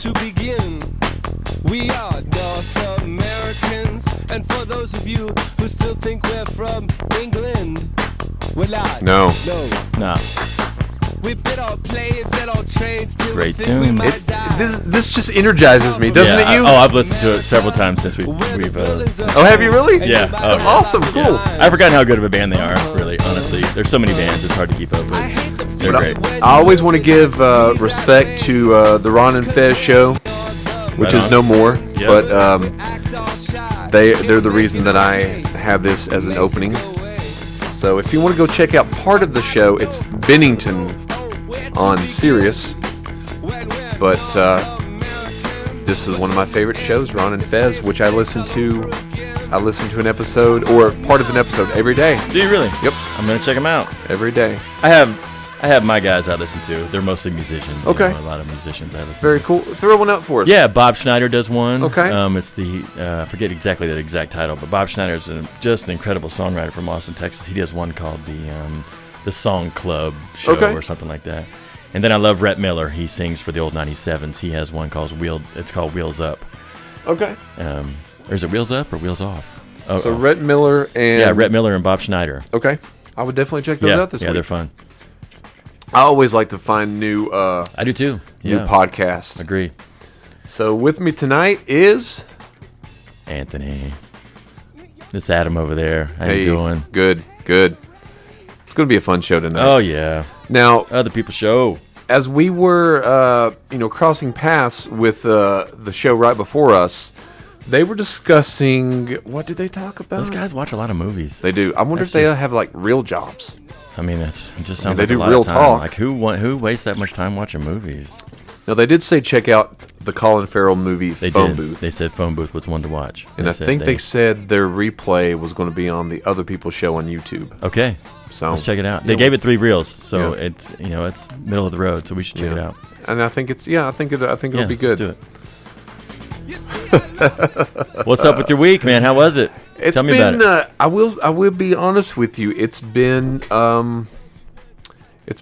to begin. We are North Americans, and for those of you who still think we're from England, we're not. No. Nah. We've been on planes and on trains till Great we think we tune. might die. This just energizes me, doesn't it? You? I've listened to it several times since we've Oh, have you really? Yeah. Oh, Awesome. Cool. I've forgotten how good of a band they are, really, honestly. There's so many bands, it's hard to keep up with. They're great. I always want to give respect to the Ron and Fez show, which is no more, but they're the reason that I have this as an opening. So if you want to go check out part of the show, it's Bennington on Sirius. But this is one of my favorite shows, Ron and Fez, which I listen to an episode or part of an episode every day. Do you really? Yep. I'm gonna check them out. Every day. I have my guys I listen to. They're mostly musicians. Okay. A lot of musicians I listen Very to. cool. Throw one out for us. Yeah, Bob Schneider does one. Okay. It's the I forget exactly the exact title, but Bob Schneider is just an incredible songwriter from Austin, Texas. He does one called the Song Club Show or something like that. And then I love Rhett Miller. He sings for the old 97s. He has one called Wheels Up. Okay. Or is it Wheels Up or Wheels Off? So Rhett Miller and Rhett Miller and Bob Schneider. Okay. I would definitely check those out this week. Yeah, they're fun. I always like to find new I do too. New podcasts. Agree. So with me tonight is Anthony. It's Adam over there. How you doing? Good. It's going to be a fun show tonight. Oh yeah. Now, Other People's Show. as we were crossing paths with the show right before us, they were discussing, what did they talk about? Those guys watch a lot of movies. They do. I wonder if they have like real jobs. I mean, it just sounds they like do a lot real of time. talk. Like who wastes that much time watching movies? Now they did say check out the Colin Farrell movie Phone Booth. They said Phone Booth was one to watch. And I think they said their replay was going to be on the Other People's Show on YouTube. Okay. So let's check it out. They gave it 3 reels, so it's middle of the road, so we should check it out. And I think it'll be good. Let's do it. What's up with your week, man? How was it? Tell me about it. I will be honest with you. It's been a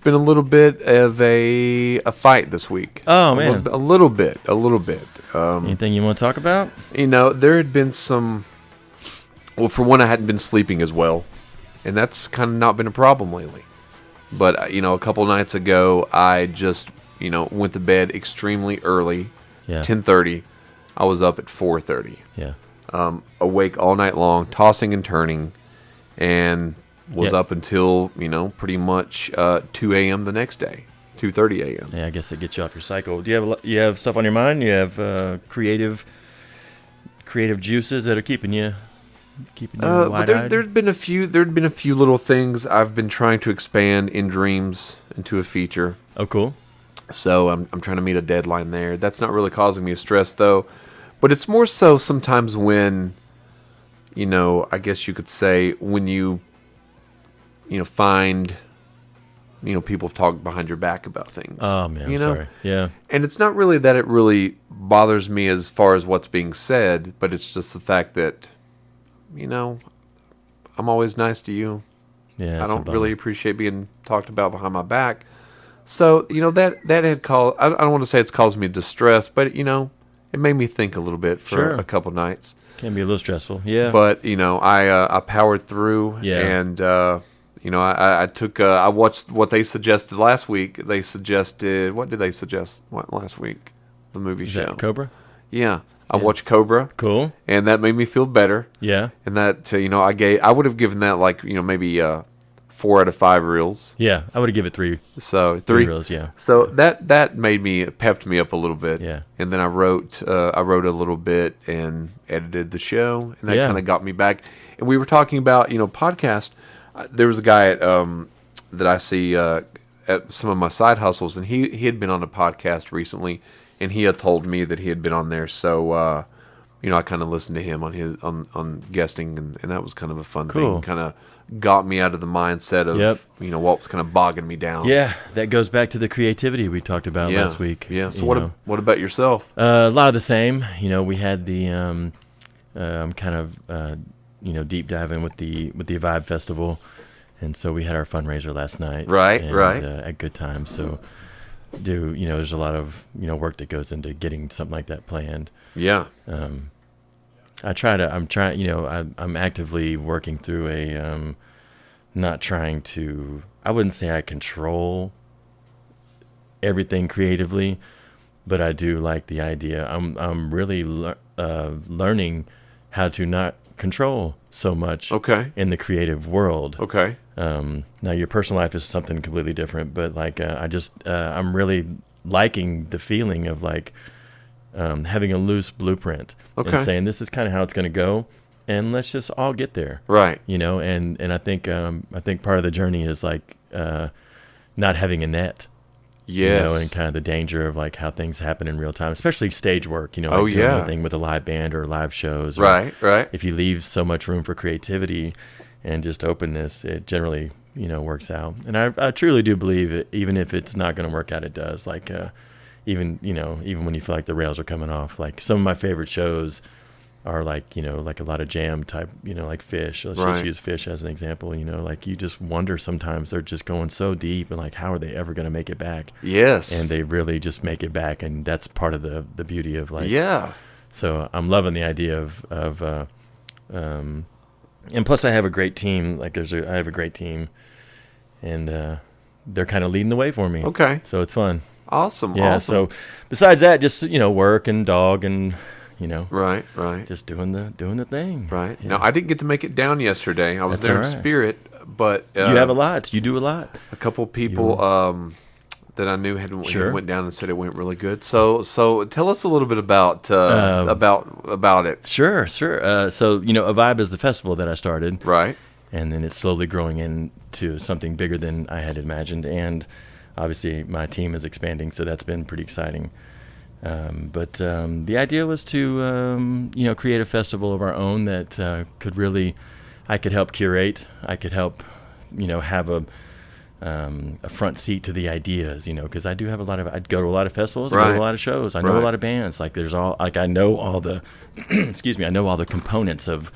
little bit of a fight this week. Oh man, a little bit. Anything you want to talk about? There had been some. Well, for one, I hadn't been sleeping as well, and that's kind of not been a problem lately. But a couple nights ago, I just went to bed extremely early. Yeah. 10:30. I was up at 4:30. Yeah. Awake all night long, tossing and turning, and was up until pretty much 2 a.m. the next day, 2:30 a.m. Yeah, I guess it gets you off your cycle. Do you have stuff on your mind? You have creative juices that are keeping you wide-eyed? There'd been a few little things I've been trying to expand in dreams into a feature. Oh, cool. So I'm trying to meet a deadline there. That's not really causing me stress though, but it's more so sometimes when, I guess you could say when you find, people talk behind your back about things. Oh man, I'm sorry. Yeah. And it's not really that it really bothers me as far as what's being said, but it's just the fact that, I'm always nice to you. Yeah. I don't really appreciate being talked about behind my back. So, that had caused, I don't want to say it's caused me distress, but, it made me think a little bit for a couple nights. Can be a little stressful, yeah. But, I powered through, and, I took, I watched what they suggested last week. What did they suggest last week? The movie show. That Cobra? Yeah. I watched Cobra. Cool. And that made me feel better. Yeah. And that, I would have given that maybe 4 out of 5 reels. Yeah, I would have given it 3. So 3 reels, yeah. So that pepped me up a little bit. Yeah. And then I wrote a little bit and edited the show, and that kind of got me back. And we were talking about podcast. There was a guy that I see at some of my side hustles, and he had been on a podcast recently, and he had told me that he had been on there. So I kind of listened to him on guesting, and that was kind of a fun thing. Kind of got me out of the mindset of what was kind of bogging me down. Yeah, that goes back to the creativity we talked about last week. Yeah. So what about yourself? A lot of the same. We had the deep diving with the AVIBE festival, and so we had our fundraiser last night. Right. A good time. So there's a lot of work that goes into getting something like that planned. Yeah. I'm actively working through not trying to, I wouldn't say I control everything creatively, but I do like the idea. I'm really learning how to not control so much in the creative world. Okay. Now your personal life is something completely different, but like I'm really liking the feeling of like having a loose blueprint and saying this is kind of how it's going to go, and let's just all get there. Right. And I think part of the journey is like not having a net. Yes. And kind of the danger of like how things happen in real time, especially stage work, doing anything with a live band or live shows. Right. If you leave so much room for creativity and just openness, it generally, works out. And I truly do believe it, even if it's not going to work out, it does. Like, even when you feel like the rails are coming off, like some of my favorite shows are like, like a lot of jam type, like Fish. Let's just use Fish as an example. Like you just wonder sometimes they're just going so deep and like, how are they ever going to make it back? Yes. And they really just make it back. And that's part of the beauty of like, yeah. So I'm loving the idea of and plus I have a great team. Like I have a great team, and they're kind of leading the way for me. Okay. So it's fun. Awesome. Yeah. Awesome. So besides that, just, work and dog and, Right. just doing the thing. Right. Yeah. Now, I didn't get to make it down yesterday. I was That's there all in right. spirit, but You have a lot. You do a lot. a couple people that I knew had went down and said it went really good. So tell us a little bit about it. Sure. So AVIBE is the festival that I started. Right. And then it's slowly growing into something bigger than I had imagined. And obviously my team is expanding, so that's been pretty exciting. But the idea was to, create a festival of our own that I could help curate. I could help, have a front seat to the ideas, because I do have I'd go to a lot of festivals, I go to a lot of shows, I know a lot of bands. Like I know all the, I know all the components of,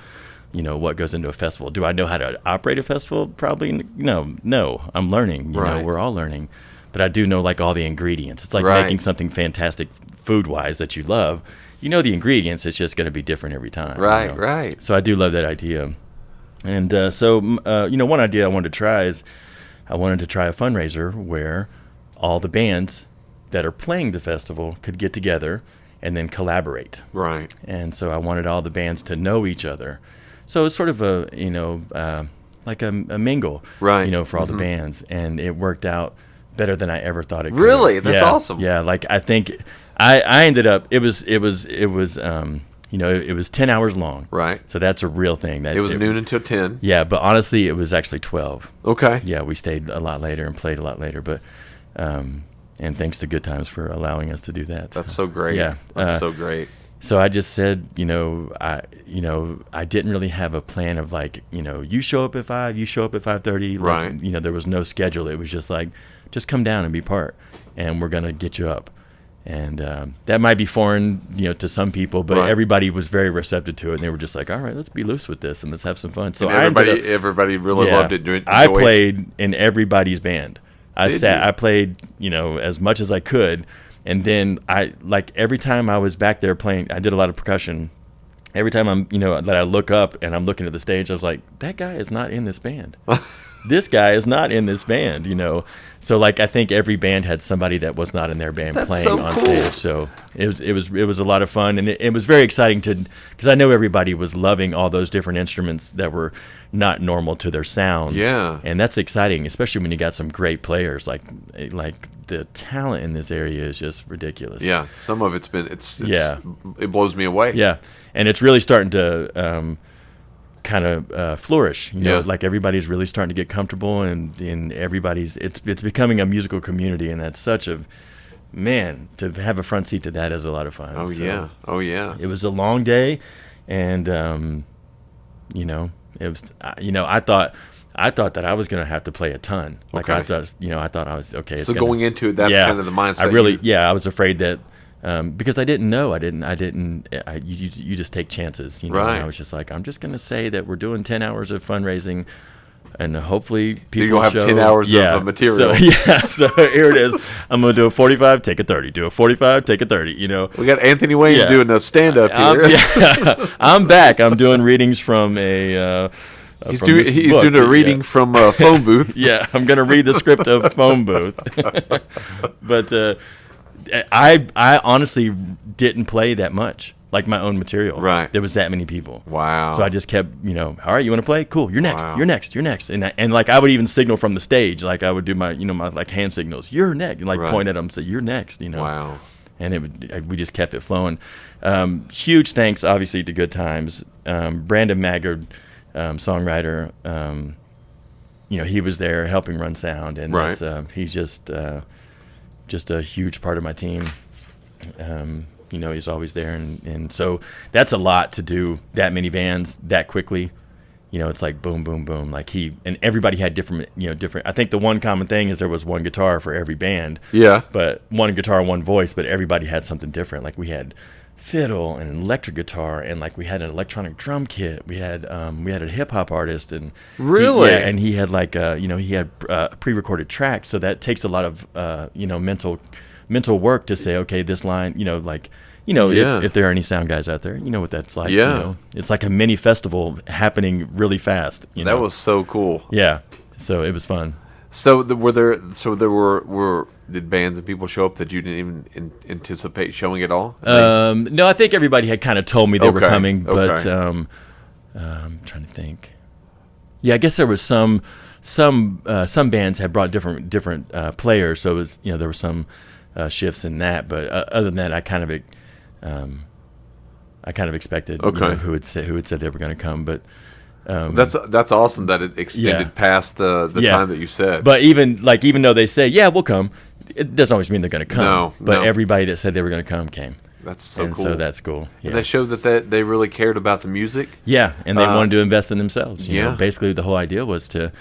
what goes into a festival. Do I know how to operate a festival? Probably no. I'm learning. We're all learning. But I do know like all the ingredients. It's like making something fantastic food-wise that you love. The ingredients. It's just going to be different every time. Right, right. So I do love that idea. And one idea I wanted to try is I wanted to try a fundraiser where all the bands that are playing the festival could get together and then collaborate. Right. And so I wanted all the bands to know each other. So it's sort of like a mingle, right. For all the bands. And it worked out better than I ever thought it could. Really? That's awesome. Yeah, like I think I ended up it was 10 hours long. Right. So that's a real thing. It was noon until 10. Yeah, but honestly it was actually 12. Okay. Yeah, we stayed a lot later and played a lot later, but and thanks to Good Times for allowing us to do that. That's so great. Yeah. That's so great. So I just said, I didn't really have a plan of like, you show up at 5, you show up at 5:30. Right. Like, there was no schedule. It was just like, just come down and be part, and we're gonna get you up. And that might be foreign, to some people, but everybody was very receptive to it, and they were just like, "All right, let's be loose with this and let's have some fun." So and everybody really loved it. I played in everybody's band. I played, as much as I could, and then every time I was back there playing, I did a lot of percussion. Every time that I look up and I'm looking at the stage, I was like, that guy is not in this band. This guy is not in this band, So like I think every band had somebody that was not in their band playing on stage. So it was a lot of fun, and it was very exciting because I know everybody was loving all those different instruments that were not normal to their sound. Yeah. And that's exciting, especially when you got some great players. Like the talent in this area is just ridiculous. Yeah, some of it's it blows me away. Yeah. And it's really starting to kind of flourish, like everybody's really starting to get comfortable, and everybody's it's becoming a musical community, and that's such a to have a front seat to that is a lot of fun. Oh yeah. It was a long day, and it was I thought that I was going to have to play a ton. Like I thought I was okay. So going into it, that's kind of the mindset. I was afraid that. Because I didn't know, you just take chances, Right. And I was just like, I'm just going to say that we're doing 10 hours of fundraising And hopefully people you'll have 10 hours of material. So here it is. I'm going to do a 45, take a 30. Do a 45, take a 30, you know. We got Anthony Wayne doing a stand-up here. I'm back. I'm doing readings from a... He's doing a reading from a phone booth. Yeah, I'm going to read the script of Phone Booth. But I honestly didn't play that much. Like my own material. Right. There was that many people. Wow. So I just kept, all right, you want to play? Cool. You're next. Wow. You're next. You're next. And like I would even signal from the stage. Like I would do my, my like hand signals. You're next. And like point at them and say, you're next, Wow. And we just kept it flowing. Huge thanks, obviously, to Good Times. Brandon Maggard, songwriter, he was there helping run sound. And he's just a huge part of my team. He's always there, and so that's a lot to do that many bands that quickly. It's like boom, boom, boom. Like and everybody had different. I think the one common thing is there was one guitar for every band. Yeah. But one guitar, one voice, but everybody had something different. Like we had fiddle and an electric guitar, and like we had an electronic drum kit. We had a hip hop artist, and really, and he had like he had pre-recorded tracks, so that takes a lot of mental work to say, okay, this line, if there are any sound guys out there, you know what that's like. Yeah. It's like a mini festival happening really fast. That was so cool. Yeah. So it was fun. So did bands and people show up that you didn't even anticipate showing at all? No, I think everybody had kind of told me they were coming, but I'm trying to think. Yeah, I guess there was some bands had brought different players, so it was there were some shifts in that, but other than that, I kind of expected who had said they were going to come, but that's awesome that it extended past the time that you said. But even though they say we'll come, it doesn't always mean they're going to come. But everybody that said they were going to come came. That's so cool. So that's cool. Yeah. And that shows that they really cared about the music. Yeah, and they wanted to invest in themselves. You know? Basically, the whole idea was to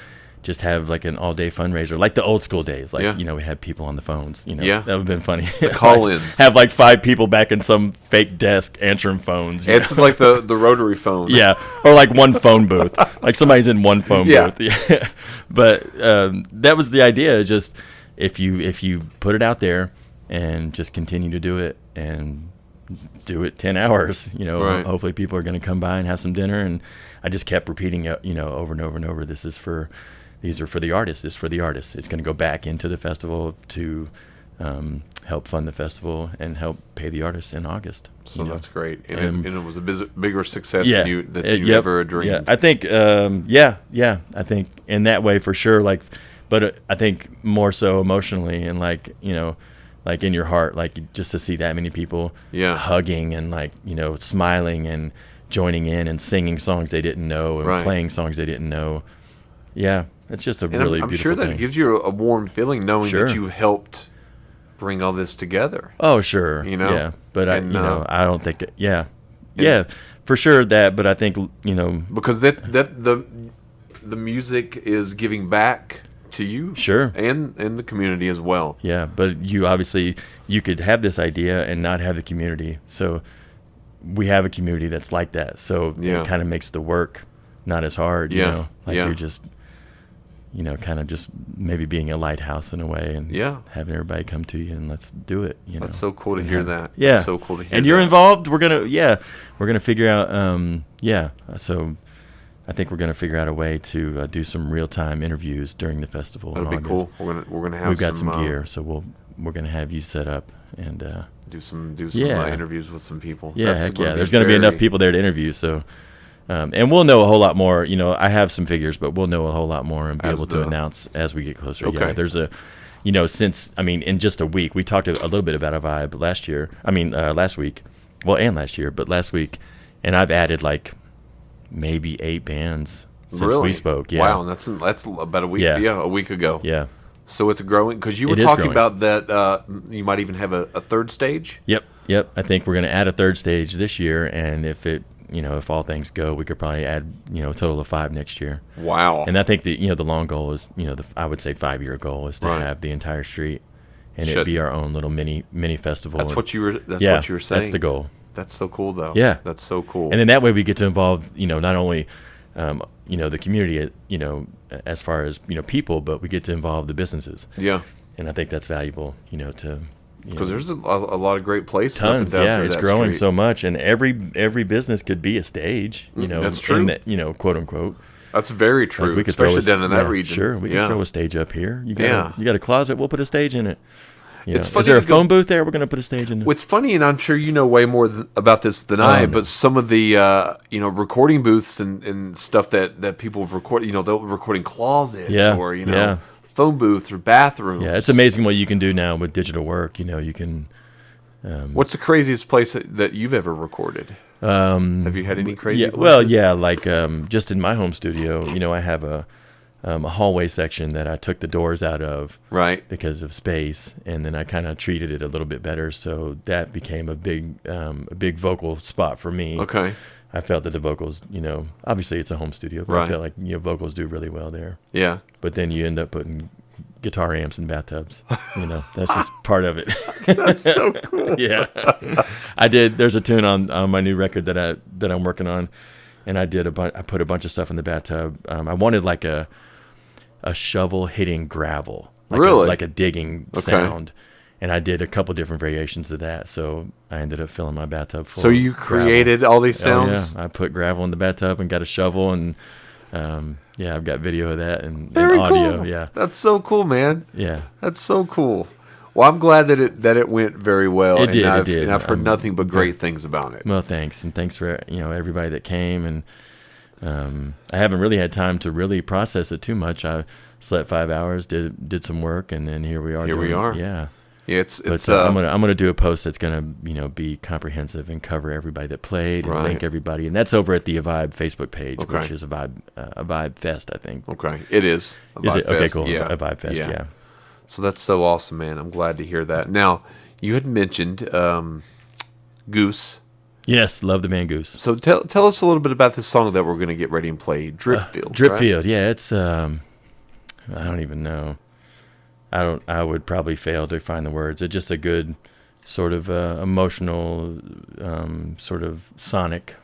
just have like an all-day fundraiser, like the old school days. Like, we had people on the phones. That would have been funny. The call-ins. Have like 5 people back in some fake desk answering phones. It's like the rotary phone. Yeah, or like one phone booth. Like somebody's in one phone booth. Yeah. But that was the idea. Just if you put it out there and just continue to do it and do it 10 hours, hopefully people are going to come by and have some dinner. And I just kept repeating it, over and over and over. These are for the artists. This is for the artists. It's going to go back into the festival to help fund the festival and help pay the artists in August. So that's great. And it was a bigger success than you ever dreamed. Yeah, I think, I think in that way for sure. Like, but I think more so emotionally and like in your heart, like just to see that many people hugging and like, smiling and joining in and singing songs they didn't know and playing songs they didn't know. Yeah. It's just a really beautiful thing. I'm sure that it gives you a warm feeling knowing that you helped bring all this together. Oh, sure. Yeah. But I don't think for sure that, but I think, because the music is giving back to you. Sure. And the community as well. Yeah. But you could have this idea and not have the community. So we have a community that's like that. So it kind of makes the work not as hard, you're just, kind of just maybe being a lighthouse in a way and having everybody come to you and let's do it. That's so cool to hear that. Yeah. That's so cool to hear and you're involved. We're going to figure out, so I think we're going to figure out a way to do some real-time interviews during the festival. That'll be cool. We're going to have We've got some gear, so we're going to have you set up and do some interviews with some people. Yeah, heck yeah. There's going to be enough people there to interview, so and we'll know a whole lot more. I have some figures, but we'll know a whole lot more and be able to announce as we get closer. Okay. Yeah, there's in just a week, we talked a little bit about AVIBE last week. Well, and last year, but last week, and I've added like maybe 8 bands since we spoke. Yeah. Wow, that's about a week. Yeah, a week ago. Yeah. So it's growing because you were talking about that. You might even have a third stage. Yep. I think we're going to add a third stage this year, and if all things go, we could probably add a total of 5 next year. Wow. And I think the long goal is I would say 5-year goal is to have the entire street, and it'd be our own little mini festival. That's what you were saying. That's the goal. That's so cool, though. Yeah. That's so cool. And then that way we get to involve, not only, the community, as far as, people, but we get to involve the businesses. Yeah. And I think that's valuable, to. Because there's a lot of great places. Tons, up and down through it's that growing street. so much, and every business could be a stage, that's true. in that, quote unquote. That's very true. Like we could especially down in that region. Sure, we can throw a stage up here. You got a closet, we'll put a stage in it. It's Is there a phone booth there? We're going to put a stage in it. What's funny, and I'm sure you know way more about this than I, but some of the recording booths and stuff that people have recorded, they'll recording closets or phone booths or bathrooms. Yeah, it's amazing what you can do now with digital work. You can. What's the craziest place that you've ever recorded? Have you had any crazy? Yeah, places? like just in my home studio, I have a hallway section that I took the doors out of, right, because of space, and then I kind of treated it a little bit better, so that became a big vocal spot for me. Okay. I felt that the vocals, obviously it's a home studio, but right. I felt like vocals do really well there. Yeah. But then you end up putting guitar amps in bathtubs. That's just part of it. That's so cool. Yeah. I did. There's a tune on my new record that I'm working on, and I put a bunch of stuff in the bathtub. I wanted like a shovel hitting gravel, like a digging sound. And I did a couple different variations of that, so I ended up filling my bathtub full. So you created all these sounds? Oh, yeah. I put gravel in the bathtub and got a shovel, and I've got video of that and Very audio. Cool. Yeah, that's so cool, man. Yeah, that's so cool. Well, I'm glad that it went very well. It did. And I've heard nothing but great things about it. Well, thanks, and thanks for everybody that came, and I haven't really had time to really process it too much. I slept 5 hours, did some work, and then here we are. Yeah. Yeah, it's. I'm gonna do a post that's gonna be comprehensive and cover everybody that played and link everybody, and that's over at the AVIBE Facebook page, which is a AVIBE Fest, I think. Okay, it is. Is it? Okay, Fest. cool. Yeah. AVIBE Fest, yeah. So that's so awesome, man. I'm glad to hear that. Now, you had mentioned Goose. Yes, love the band Goose. So tell us a little bit about this song that we're gonna get ready and play, Dripfield. Dripfield, right? yeah. It's I don't even know. I would probably fail to find the words. It's just a good sort of emotional, sort of sonic,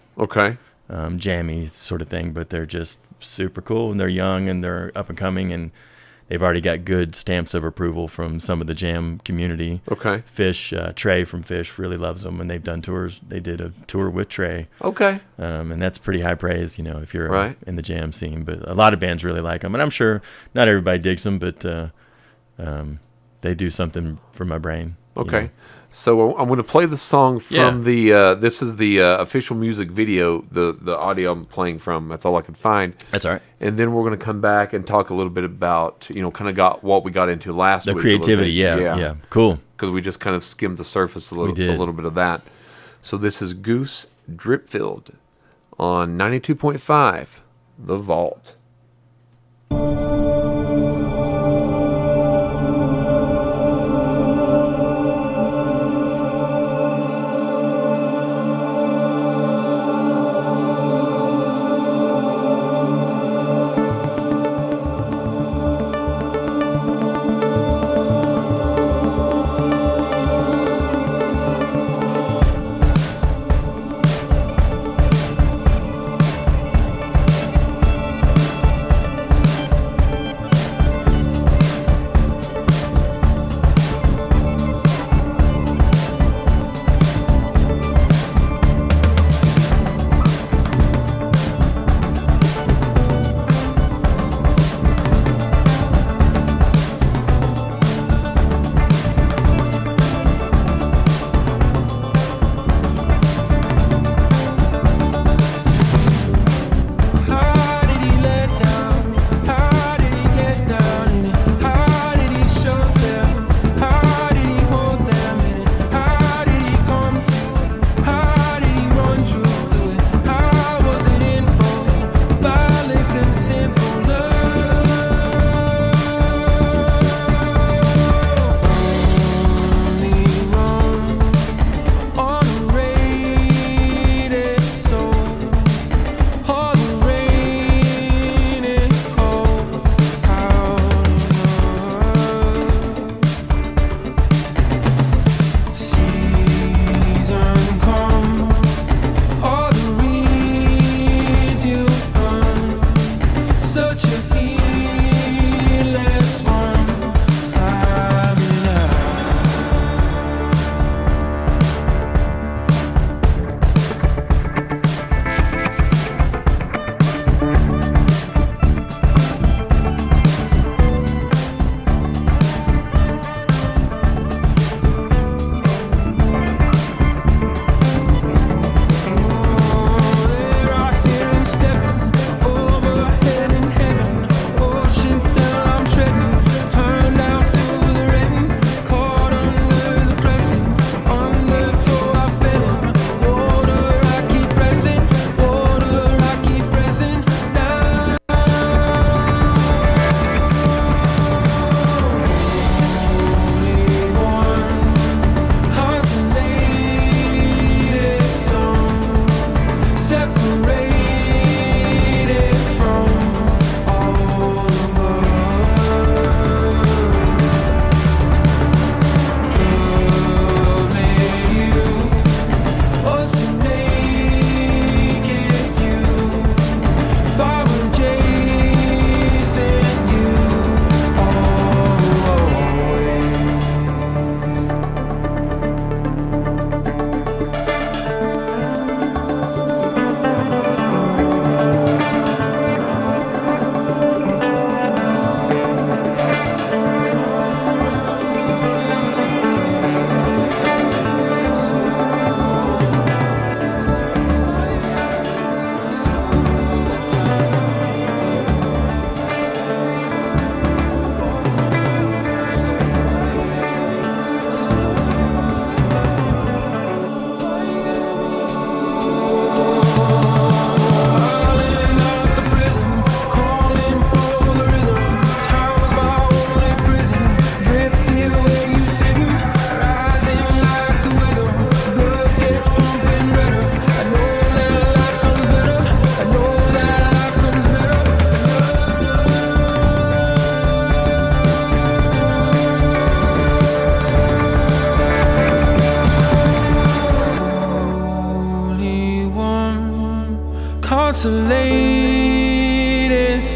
jammy sort of thing. But they're just super cool, and they're young, and they're up and coming, and they've already got good stamps of approval from some of the jam community. Okay. Fish, Trey from Fish really loves them, and they've done tours. They did a tour with Trey. Okay. And that's pretty high praise, if you're in the jam scene. But a lot of bands really like them, and I'm sure not everybody digs them, but they do something for my brain. Okay. So I'm going to play the song from the this is the official music video, the audio I'm playing from. That's all I could find. That's all right. And then we're going to come back and talk a little bit about, kind of got what we got into last week. The creativity, yeah. Cool. Because we just kind of skimmed the surface a little bit of that. So this is Goose Dripfield on 92.5 The Vault.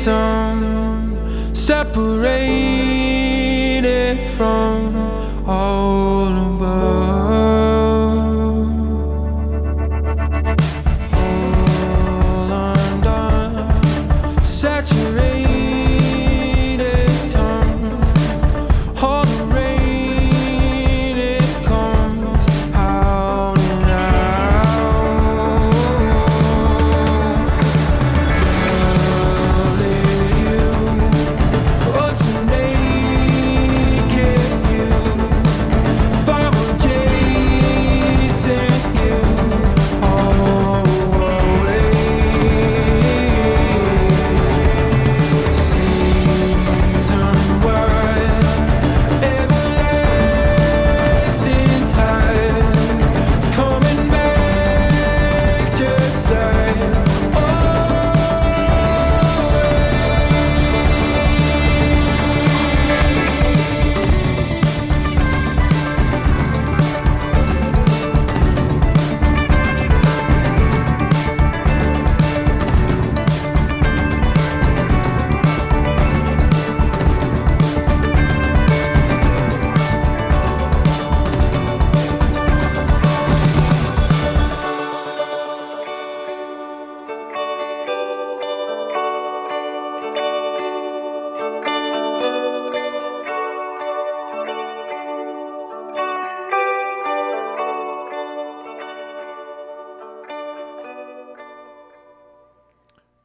I'm separated from all above, all undone, saturated tongue, all the rain it comes out and out. What's the naked view? If I were chasing you away, season wide, everlasting tide, it's coming back just like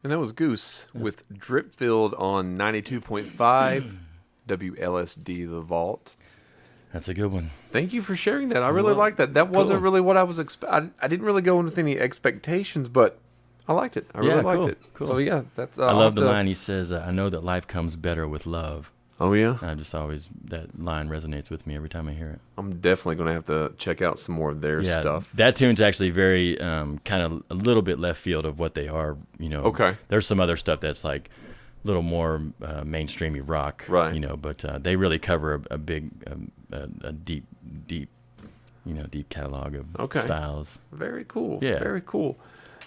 And that was Goose with Dripfield on 92.5 WLSD The Vault. That's a good one. Thank you for sharing that. I really like that. That wasn't really what I was expecting. I didn't really go in with any expectations, but I liked it. I really liked it. Cool. So yeah, that's. I love the line. He says, "I know that life comes better with love." Oh yeah. I just always, that line resonates with me every time I hear it. I'm definitely going to have to check out some more of their stuff. That tune's actually very kind of a little bit left field of what they are. You know. Okay. There's some other stuff that's like a little more mainstreamy rock. Right. You know, but they really cover a big, a deep, deep catalog of styles. Very cool. Yeah. Very cool.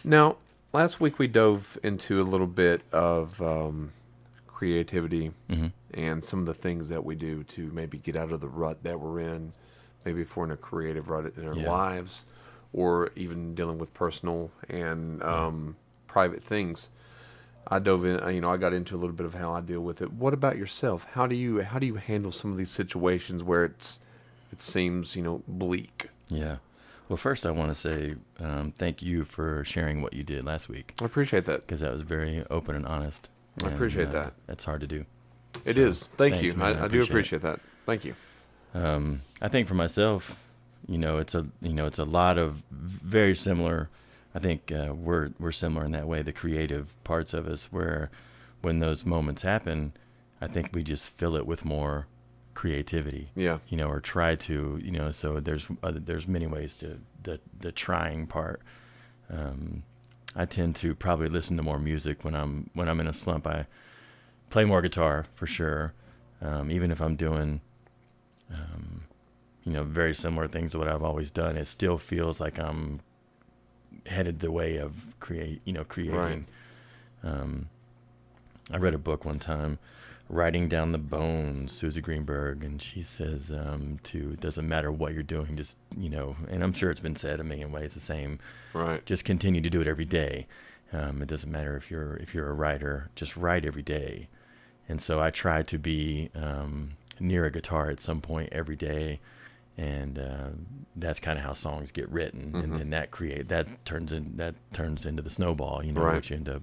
Now, last week we dove into a little bit of creativity and some of the things that we do to maybe get out of the rut that we're in, maybe if we're in a creative rut in our lives, or even dealing with personal and private things. I dove in, I got into a little bit of how I deal with it. What about yourself? How do you handle some of these situations where it seems, bleak? Yeah. Well, first I want to say thank you for sharing what you did last week. I appreciate that. Because that was very open and honest. I appreciate that. That's hard to do. It is. Thanks, you. Man, I do appreciate that. Thank you. I think for myself, it's a lot of very similar. I think we're similar in that way. The creative parts of us, where when those moments happen, I think we just fill it with more creativity. Yeah. Or try to. So there's many ways to the trying part. I tend to probably listen to more music when I'm in a slump. I play more guitar for sure, even if I'm doing, very similar things to what I've always done. It still feels like I'm headed the way of creating. Right. I read a book one time, Writing Down the Bones, Susie Greenberg, and she says it doesn't matter what you're doing, just, and I'm sure it's been said a million ways the same. Right. Just continue to do it every day. It doesn't matter if you're a writer, just write every day. And so I try to be near a guitar at some point every day, and that's kind of how songs get written. And then that turns into the snowball, Right. which you end up,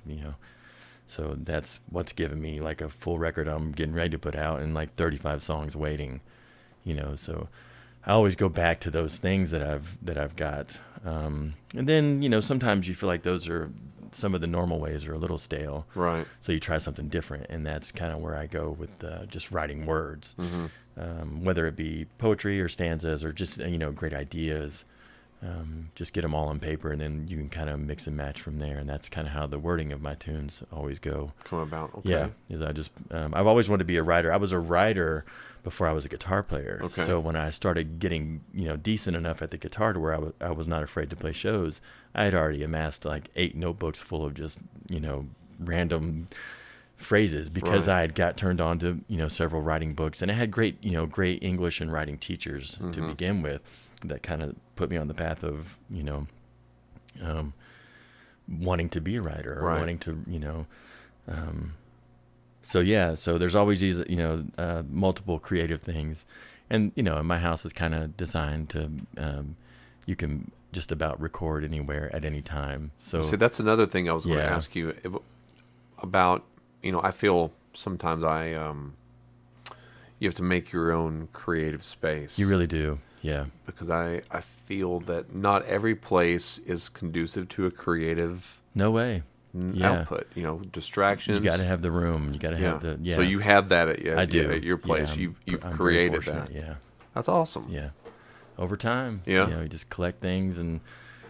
So that's what's given me like a full record I'm getting ready to put out, and like 35 songs waiting, So I always go back to those things that I've got, and then sometimes you feel like those are some of the normal ways are a little stale, right? So you try something different, and that's kind of where I go with just writing words, whether it be poetry or stanzas or just great ideas. Just get them all on paper, and then you can kind of mix and match from there. And that's kind of how the wording of my tunes always go. Come about, okay. Yeah, is I've always wanted to be a writer. I was a writer before I was a guitar player. Okay. So when I started getting, decent enough at the guitar to where I was not afraid to play shows, I had already amassed like 8 notebooks full of just, random phrases because Right. I had got turned on to, several writing books, and I had great English and writing teachers to begin with that kind of put me on the path of, wanting to be a writer or Right. wanting to, so there's always these, multiple creative things. And, and my house is kind of designed to, you can just about record anywhere at any time. So that's another thing I was going to Yeah. ask you about, I feel sometimes you have to make your own creative space. you really do. Yeah. Because I feel that not every place is conducive to a creative No way. Yeah. output. Distractions. You got to have the room. You got to have Yeah. the, yeah. So you have that I do. at your place. Yeah, You've I'm very created fortunate, that. Yeah. That's awesome. Yeah. Over time. Yeah. You just collect things and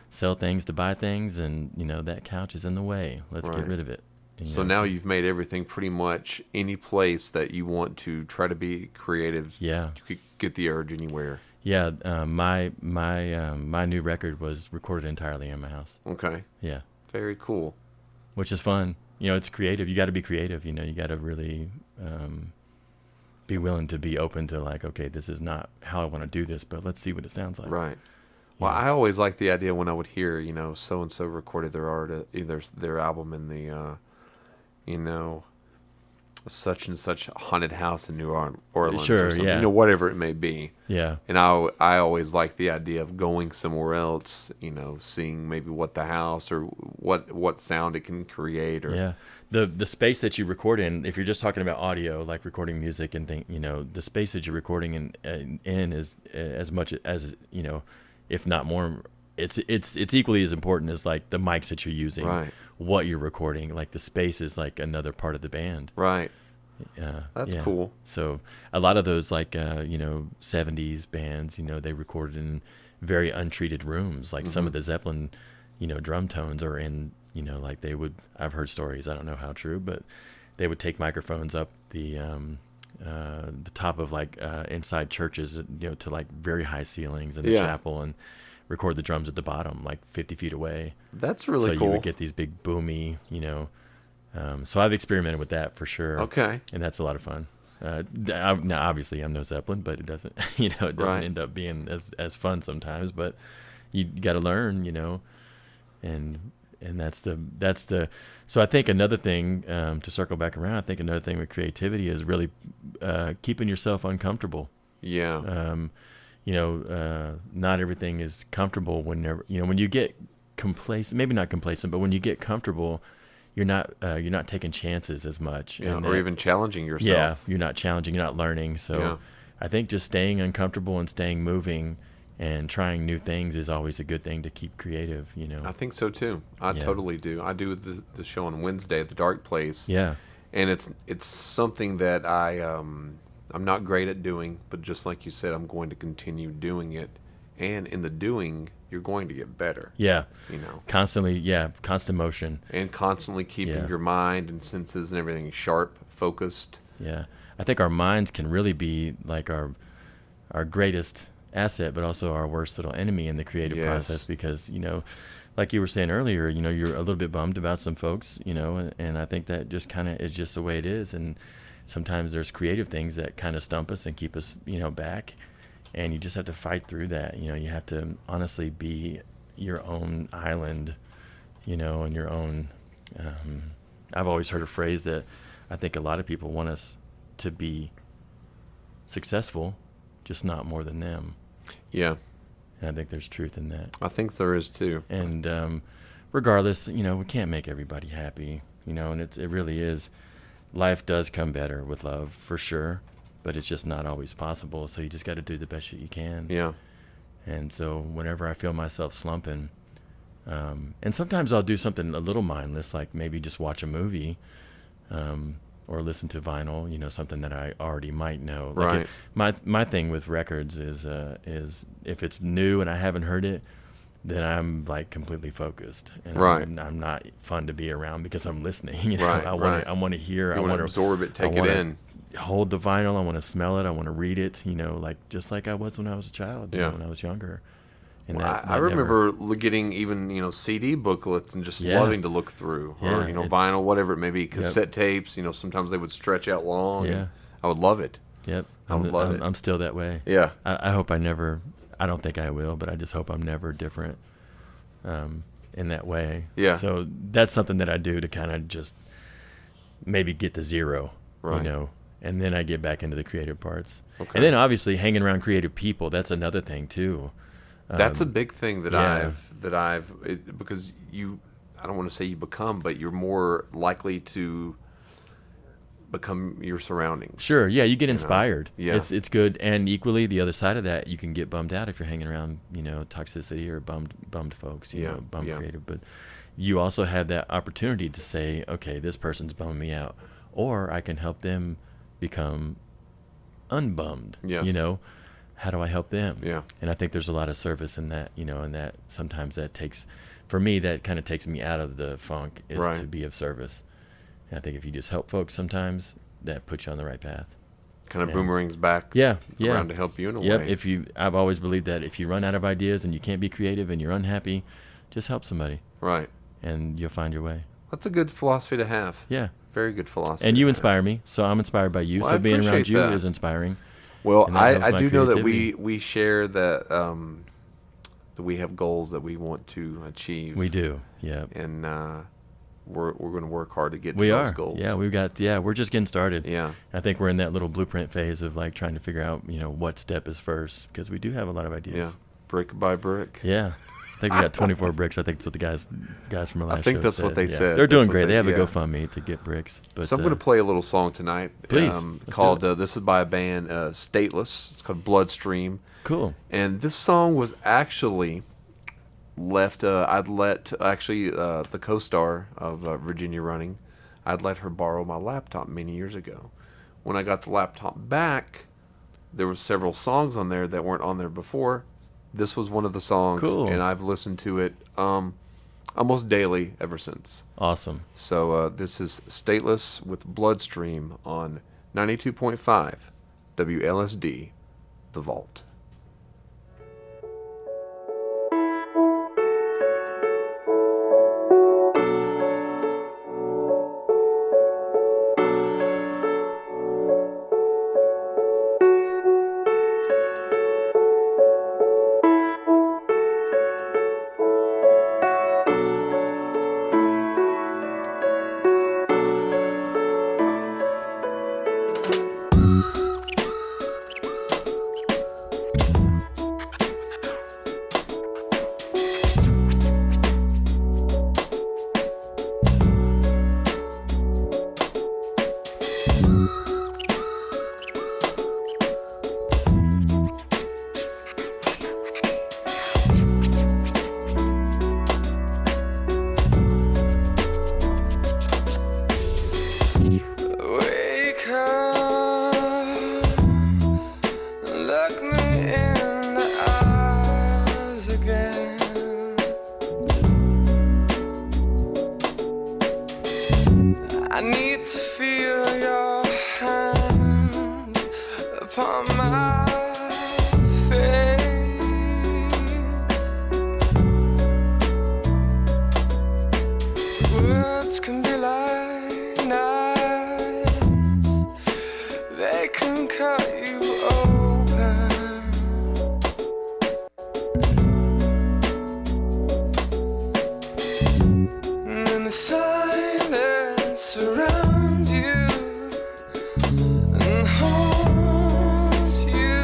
sell things to buy things, and, that couch is in the way. Let's Right. get rid of it. So now you've made everything pretty much any place that you want to try to be creative. Yeah. You could get the urge anywhere. Yeah. My new record was recorded entirely in my house. Okay. Yeah. Very cool. Which is fun. It's creative. You got to be creative. You got to really be willing to be open to like, okay, this is not how I want to do this, but let's see what it sounds like. Right. Well, I always liked the idea when I would hear, so and so recorded their album in the, such and such haunted house in New Orleans Sure, or something, yeah. whatever it may be. Yeah. And I always liked the idea of going somewhere else, seeing maybe what the house or what sound it can create. Or Yeah. The space that you record in, if you're just talking about audio, like recording music and the space that you're recording in is as much as, if not more, it's equally as important as like the mics that you're using, Right. what you're recording. Like the space is like another part of the band. Right. That's cool. So a lot of those like 70s bands, they recorded in very untreated rooms. Like some of the Zeppelin, drum tones are in, like they would. I've heard stories. I don't know how true, but they would take microphones up the top of like inside churches, to like very high ceilings in the chapel, and record the drums at the bottom, like 50 feet away. That's really so cool. You would get these big boomy, so I've experimented with that for sure. Okay. And that's a lot of fun. Now, obviously, I'm no Zeppelin, but it doesn't, it doesn't Right. end up being as fun sometimes. But you got to learn, and that's the. So I think another thing to circle back around. I think another thing with creativity is really keeping yourself uncomfortable. Yeah. Not everything is comfortable whenever, when you get complacent, maybe not complacent, but when you get comfortable, you're not taking chances as much. Yeah. And Or even challenging yourself. Yeah, you're not challenging, you're not learning. So Yeah. I think just staying uncomfortable and staying moving and trying new things is always a good thing to keep creative, I think so too. I Yeah. totally do. I do the show on Wednesday at the Dark Place. Yeah. And it's something that I'm not great at doing, but just like you said, I'm going to continue doing it. And in the doing, you're going to get better. Yeah. Constantly, Constant motion. and constantly keeping Yeah. your mind and senses and everything sharp, focused. Yeah. I think our minds can really be like our greatest asset, but also our worst little enemy in the creative Yes. process, because, like you were saying earlier, you're a little bit bummed about some folks, and I think that just kind of is just the way it is. And sometimes there's creative things that kind of stump us and keep us, back. And you just have to fight through that. You have to honestly be your own island, and your own. I've always heard a phrase that I think a lot of people want us to be successful, just not more than them. Yeah, And I think there's truth in that. I think there is too. And regardless, we can't make everybody happy, and it really is. Life does come better with love, for sure, but it's just not always possible. So you just got to do the best that you can. Yeah. And so whenever I feel myself slumping, and sometimes I'll do something a little mindless, like maybe just watch a movie, or listen to vinyl, something that I already might know. Like Right. my thing with records is if it's new and I haven't heard it, then I'm like completely focused, and Right. I'm not fun to be around because I'm listening. Right, I want to hear. You I want want to absorb it, take it in. hold the vinyl. I want to smell it. I want to read it. Just like I was when I was a child. Yeah. When I was younger, And I remember getting even CD booklets and just loving to look through, or vinyl, whatever it may be, cassette tapes. Sometimes they would stretch out long. Yeah, I would love it. Yep, I would love it. I'm still that way. Yeah, I hope I never. I don't think I will, but I just hope I'm never different in that way. Yeah. So that's something that I do to kind of just maybe get to zero, right. And then I get back into the creative parts. Okay. And then obviously hanging around creative people, that's another thing too. That's a big thing that because I don't want to say you become, but you're more likely to become your surroundings. Sure, yeah, you get inspired. Yeah. It's good, and equally the other side of that, you can get bummed out if you're hanging around, toxicity or bummed folks, creative. But you also have that opportunity to say, okay, this person's bumming me out, or I can help them become unbummed. Yes. How do I help them? Yeah. And I think there's a lot of service in that, and that sometimes that takes, for me, that kind of takes me out of the funk, is right. to be of service. And I think if you just help folks sometimes, that puts you on the right path. Kind of boomerangs back around to help you in a way. I've always believed that if you run out of ideas and you can't be creative and you're unhappy, just help somebody. Right. And you'll find your way. That's a good philosophy to have. Yeah. Very good philosophy. And you inspire me, so I'm inspired by you. Well, so being around you that. is inspiring. Well, I do know that we share that we have goals that we want to achieve. We do, yeah. And we're going to work hard to get to those goals. Yeah, we're just getting started. Yeah. I think we're in that little blueprint phase of like trying to figure out, what step is first, because we do have a lot of ideas. Yeah, brick by brick. Yeah. I think we got 24 bricks. I think that's what the guys from our last show I think that's said. what they said. They're doing great. They have a GoFundMe to get bricks. But, so I'm going to play a little song tonight. Please. Called, this is by a band, Stateless. It's called Bloodstream. Cool. And this song was actually left, I'd let, the co-star of Virginia Running, I'd let her borrow my laptop many years ago. When I got the laptop back, there were several songs on there that weren't on there before. This was one of the songs, cool. And I've listened to it almost daily ever since. Awesome. So this is Stateless with Bloodstream on 92.5 WLSD, The Vault. Around you and holds you.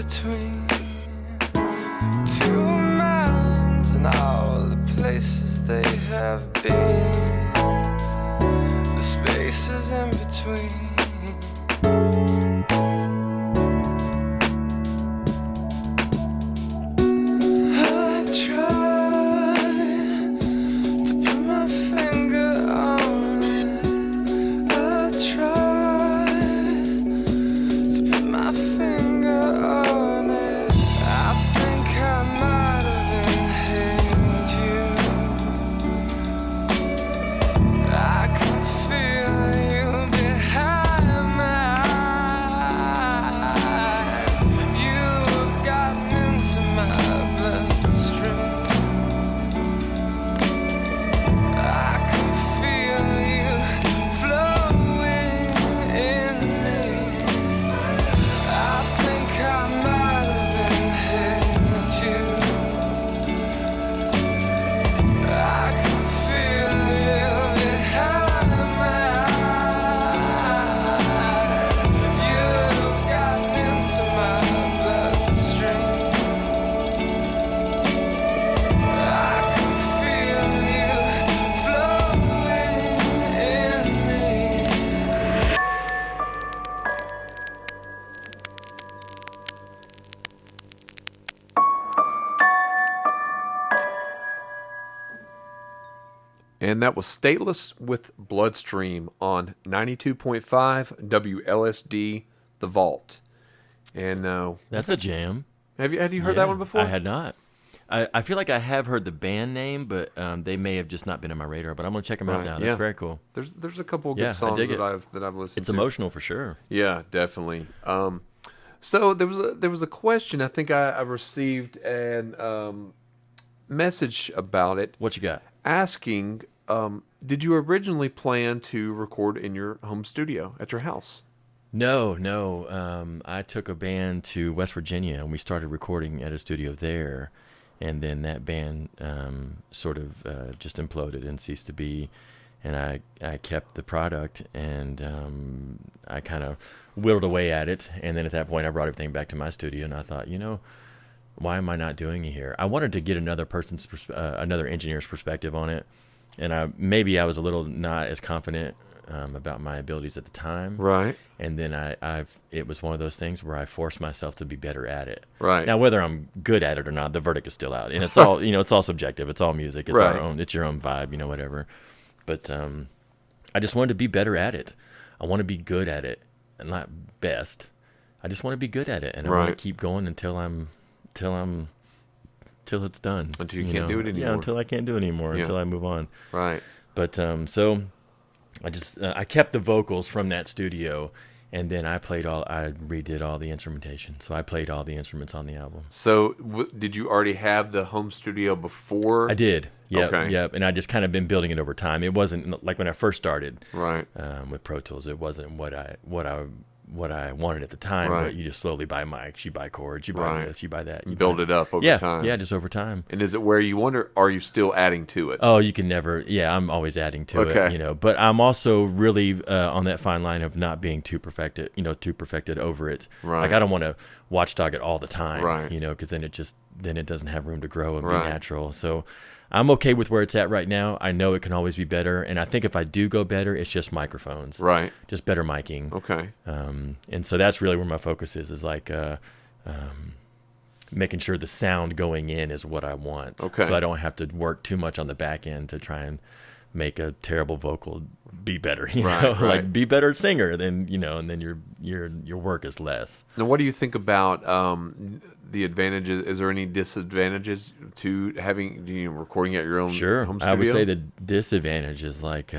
between two minds and all the places they have been, the spaces in between. And that was Stateless with Bloodstream on 92.5 WLSD, The Vault. And that's a jam. Have you heard that one before? I had not. I feel like I have heard the band name, but they may have just not been on my radar. But I'm gonna check them out now. That's very cool. There's a couple of good songs that I've listened It's to. emotional for sure. Yeah, definitely. So there was a question. I think I received an message about it. What you got? Asking, did you originally plan to record in your home studio at your house? No. I took a band to West Virginia, and we started recording at a studio there. And then that band sort of just imploded and ceased to be. And I kept the product, and I kind of whittled away at it. And then at that point, I brought everything back to my studio, and I thought, why am I not doing it here? I wanted to get another engineer's perspective on it, and maybe I was a little not as confident about my abilities at the time. Right. And then it was one of those things where I forced myself to be better at it. Right. Now, whether I'm good at it or not, the verdict is still out, and it's all it's all subjective. It's all music. It's it's your own vibe, whatever. But I just wanted to be better at it. I want to be good at it, and not best. I just want to be good at it, and I want to keep going until it's done. Until you can't do it anymore. Yeah, until I can't do it anymore. Yeah. Until I move on. Right. But so I just I kept the vocals from that studio, and then I redid all the instrumentation. So I played all the instruments on the album. So did you already have the home studio before? I did. Yep, okay. Yep. And I just kind of been building it over time. It wasn't like when I first started. Right. With Pro Tools, it wasn't what I wanted at the time. Right. But you just slowly buy mics, you buy chords, you buy this, you buy that. You build it up over time. Yeah, just over time. And is it where you wonder, are you still adding to it? Oh, you can never. Yeah, I'm always adding to it. But I'm also really on that fine line of not being too perfected over it. Right. Like I don't want to watchdog it all the time. Right. Because then it doesn't have room to grow and be natural. So I'm okay with where it's at right now. I know it can always be better, and I think if I do go better, it's just microphones. Right. Just better miking. Okay. And so that's really where my focus is like making sure the sound going in is what I want. Okay. So I don't have to work too much on the back end to try and make a terrible vocal be better. Right. Like be better singer. Then and then your work is less. Now, what do you think about the advantages? Is there any disadvantages to having recording at your own home studio? I would say the disadvantage is like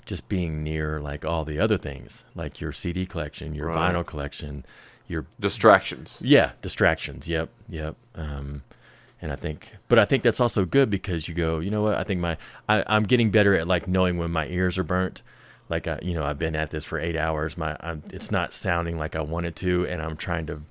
just being near like all the other things, like your CD collection, your vinyl collection, your distractions. Yeah, distractions. Yep. And I think that's also good because you go, you know what? I think I'm getting better at like knowing when my ears are burnt. Like I've been at this for 8 hours. It's not sounding like I want it to, and I'm trying to.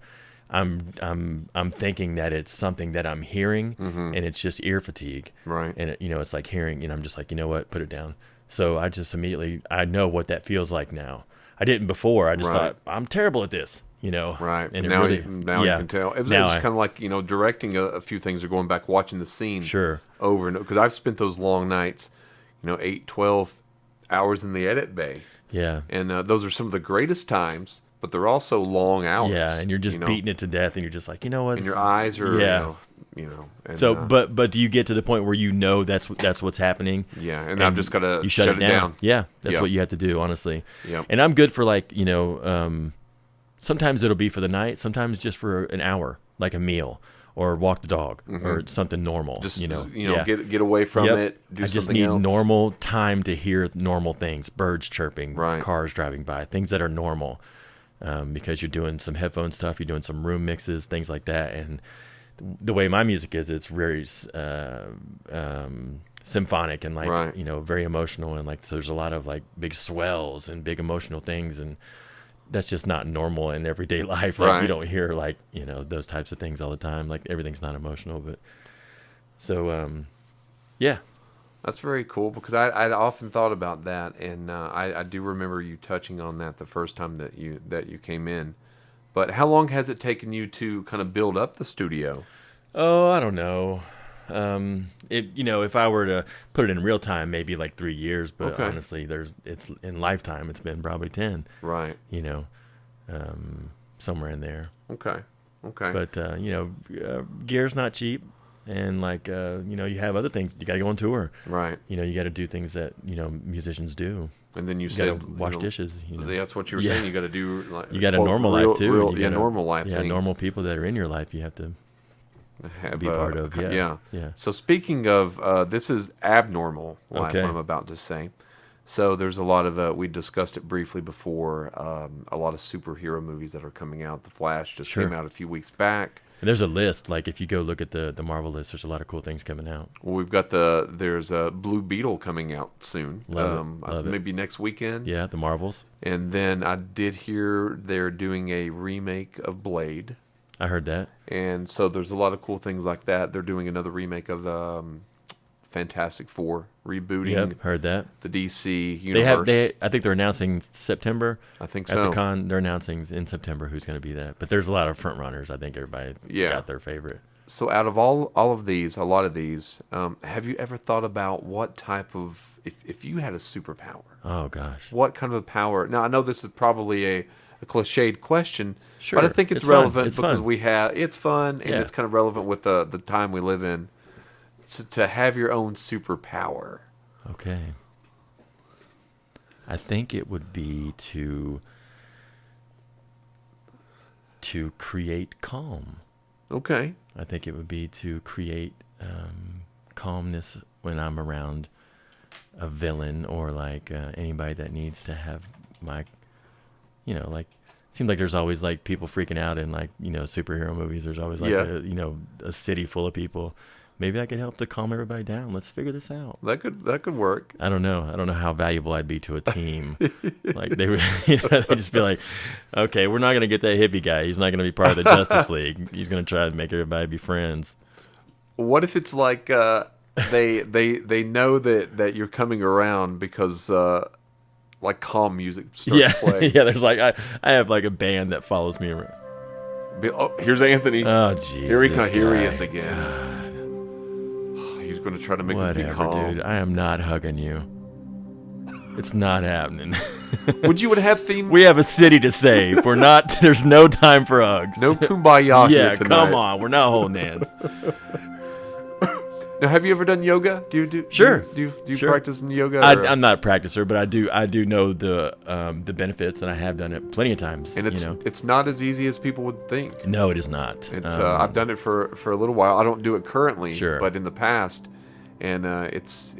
I'm thinking that it's something that I'm hearing, and it's just ear fatigue. Right. And it's like hearing, and I'm just like, you know what? Put it down. So I just immediately I know what that feels like now. I didn't before. I just thought I'm terrible at this. Right. And now, you can tell. It was kind of like, directing a few things or going back, watching the scene over and over. Because I've spent those long nights, 8, 12 hours in the edit bay. Yeah. And those are some of the greatest times, but they're also long hours. Yeah, and you're just beating it to death, and you're just like, you know what? And your eyes are, And, so, but do you get to the point where that's what's happening? Yeah, and I've just got to shut it down. Yeah, that's what you have to do, honestly. Yeah. And I'm good for sometimes it'll be for the night, sometimes just for an hour, like a meal or walk the dog or something normal. Just get away from it. Do I just something need else. normal time to hear normal things, birds chirping, cars driving by, things that are normal. Because you're doing some headphone stuff, you're doing some room mixes, things like that, and the way my music is, it's very symphonic and very emotional, and so there's a lot of big swells and big emotional things, and that's just not normal in everyday life. You don't hear those types of things all the time. Everything's not emotional, but yeah. That's very cool because I'd often thought about that, and I do remember you touching on that the first time that you came in. But how long has it taken you to kind of build up the studio? Oh, I don't know. If I were to put it in real time, maybe 3 years. But honestly, it's in lifetime. It's been probably 10. Right. Somewhere in there. Okay. But gear's not cheap. And you have other things. You got to go on tour. Right. You got to do things that, musicians do. And then you said wash dishes. That's what you were saying. You got to do you got a normal life too. Normal life things. Normal people that are in your life you have to be part of. Yeah. So speaking of, this is abnormal life, what I'm about to say. So there's a lot of, we discussed it briefly before, a lot of superhero movies that are coming out. The Flash just came out a few weeks back. And there's a list. If you go look at the Marvel list, there's a lot of cool things coming out. Well, we've got there's a Blue Beetle coming out soon. Love it. Maybe next weekend. Yeah, the Marvels. And then I did hear they're doing a remake of Blade. I heard that. And so there's a lot of cool things like that. They're doing another remake of the Fantastic Four, rebooting. Yep, heard that. The DC universe. I think they're announcing September. I think so. At the con, they're announcing in September who's going to be that. But there's a lot of front runners. I think everybody's got their favorite. So out of all of these, a lot of these, have you ever thought about what type of, if you had a superpower? Oh, gosh. What kind of a power? Now, I know this is probably a cliched question, sure, but I think it's relevant because it's fun and it's kind of relevant with the time we live in. To have your own superpower. Okay. I think it would be to create calm. Okay. I think it would be to create calmness when I'm around a villain or anybody that needs to have my, it seems like there's always people freaking out in superhero movies. There's always a city full of people. Maybe I could help to calm everybody down. Let's figure this out. That could work. I don't know. I don't know how valuable I'd be to a team. They would, they'd just be like, okay, we're not going to get that hippie guy. He's not going to be part of the Justice League. He's going to try to make everybody be friends. What if it's they know that you're coming around because calm music starts playing? Yeah. There's I have a band that follows me around. Oh, here's Anthony. Oh, jeez. Here he is again. God. He's going to try to make us be calm. Dude. I am not hugging you. It's not happening. Would you have theme? We have a city to save. We're not. There's no time for hugs. No kumbaya here tonight. Come on. We're not holding hands. Now, have you ever done yoga? Sure. Do you practice in yoga? I'm not a practicer, but I do know the benefits, and I have done it plenty of times. And it's not as easy as people would think. No, it is not. I've done it for a little while. I don't do it currently, sure, but in the past, and it's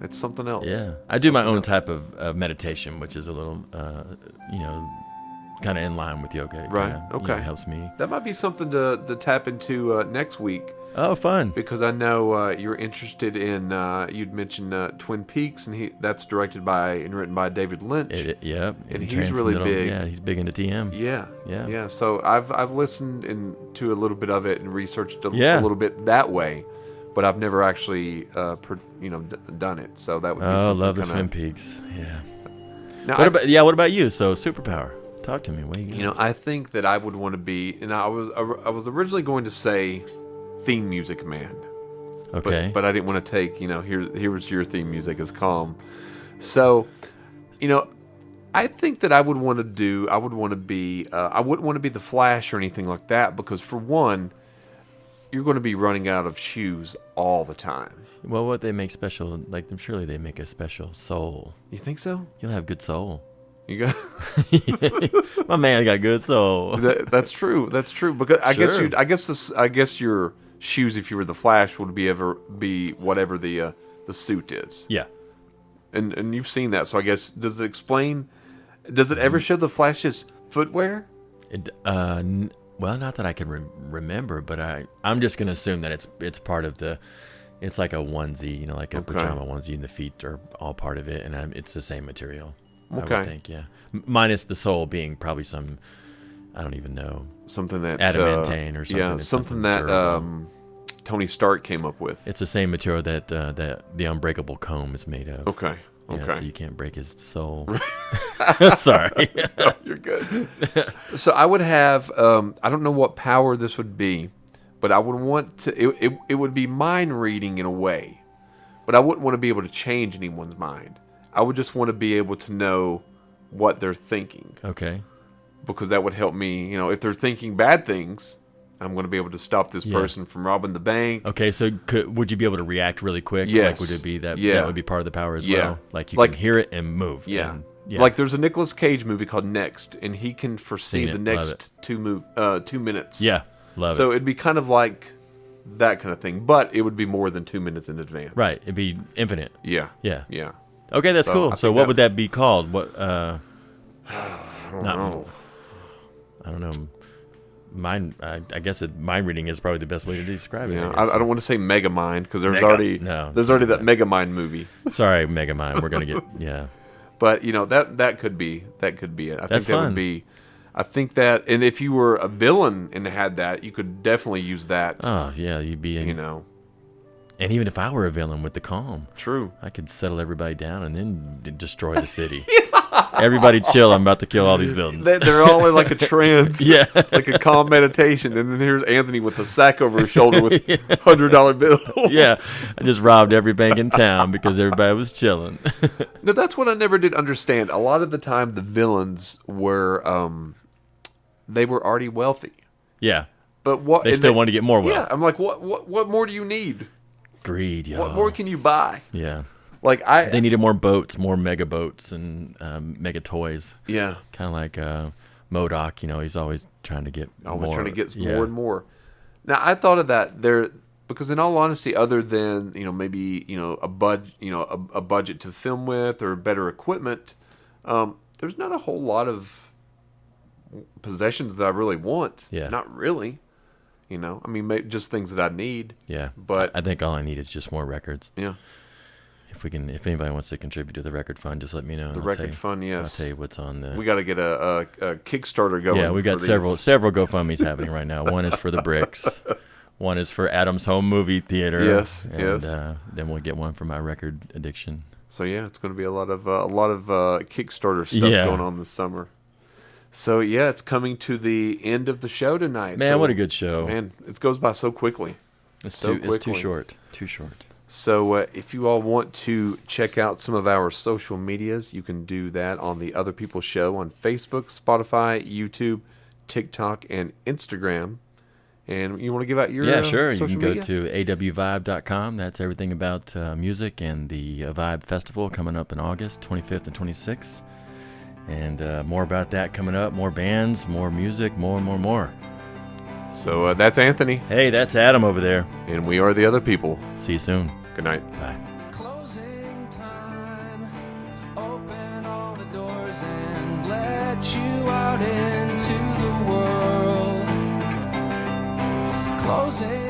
something else. Yeah, I do my own type of meditation, which is a little kind of in line with yoga. Right. Okay. Helps me. That might be something to tap into next week. Oh, fun! Because I know you're interested in. You'd mentioned Twin Peaks, and that's directed by and written by David Lynch. Yep. And he's really big. Yeah, he's big into TM. Yeah. So I've listened to a little bit of it and researched a little bit that way, but I've never actually done it. So that would be something. I love the Twin Peaks. Yeah. Now, what about you? So superpower. Talk to me. What do you got? You know, I think that I would want to be, and I was originally going to say theme music man. Okay. But I didn't want to take, you know, here was your theme music is calm. So, you know, I think that I wouldn't want to be the Flash or anything like that, because for one, you're going to be running out of shoes all the time. Well, what they make special, like them, surely they make a special soul. You think so? You'll have good soul. You got My man got good soul. That's true. That's true. Because I guess your shoes, if you were the Flash, would be whatever the suit is. Yeah. And you've seen that, so I guess does it ever show the Flash's footwear? Well, not that I can remember, but I'm just gonna assume that it's part of it's like a onesie, you know, like a pajama onesie, and the feet are all part of it, and it's the same material. Okay. I would think, yeah. Minus the sole being probably some, I don't even know, something that adamantane or something. Yeah, something that Tony Stark came up with. It's the same material that the unbreakable comb is made of. Okay. Yeah, so you can't break his soul. Sorry. No, you're good. So I would have, I don't know what power this would be, but I would want to, it would be mind reading in a way, but I wouldn't want to be able to change anyone's mind. I would just want to be able to know what they're thinking. Okay. Because that would help me, you know, if they're thinking bad things, I'm going to be able to stop this person from robbing the bank. Okay, so would you be able to react really quick? Yes. Like, would it be that would be part of the power as well? Like, you can hear it and move. Yeah. And, Like, there's a Nicolas Cage movie called Next, and he can foresee the next 2 minutes. Yeah, love it. So it'd be kind of like that kind of thing, but it would be more than 2 minutes in advance. Right, it'd be infinite. Yeah. Yeah. Yeah. Okay, that's cool. So what would that be called? What? I don't know. I don't know. Mind, I guess mind reading is probably the best way to describe it. Yeah, I don't want to say Mega Mind because there's already that Mega Mind movie. Sorry, Mega Mind. We're gonna get But you know that could be it. I think that fun. would be. I think that, and if you were a villain and had that, you could definitely use that. Oh yeah, you'd be. You know. And even if I were a villain with the calm, true, I could settle everybody down and then destroy the city. Everybody chill, I'm about to kill all these buildings. They're all in like a trance, yeah, like a calm meditation. And then here's Anthony with a sack over his shoulder with $100 bills. Yeah, I just robbed every bank in town because everybody was chilling. No, that's what I never did understand. A lot of the time, the villains were, they were already wealthy. Yeah, but what they still want to get more wealth. Yeah, I'm like, what more do you need? Greed, yo. What more can you buy? Yeah. Like they needed more boats, more mega boats, and mega toys. Yeah, kind of like MODOK. You know, he's always trying to get more and more. Now I thought of that there because, in all honesty, other than maybe a budget to film with or better equipment, there's not a whole lot of possessions that I really want. Yeah, not really. I mean, just things that I need. Yeah, but I think all I need is just more records. Yeah. If anybody wants to contribute to the record fund, just let me know. The record fund, yes. I'll tell you what's on the. We got to get a Kickstarter going. Yeah, we got several GoFundMe's happening right now. One is for the bricks. One is for Adam's home movie theater. Yes, and, then we'll get one for my record addiction. So yeah, it's going to be a lot of Kickstarter stuff going on this summer. So yeah, it's coming to the end of the show tonight. Man, what a good show! Man, it goes by so quickly. It's too short. Too short. So if you all want to check out some of our social medias, you can do that on the Other People Show on Facebook, Spotify, YouTube, TikTok, and Instagram. And you want to give out your sure. social You can media? go to AWVibe.com. That's everything about music and the AVIBE Festival coming up in August 25th and 26th. And more about that coming up. More bands, more music, more. So that's Anthony. Hey, that's Adam over there. And we are the Other People. See you soon. Good night. Bye. Closing time. Open all the doors and let you out into the world. Closing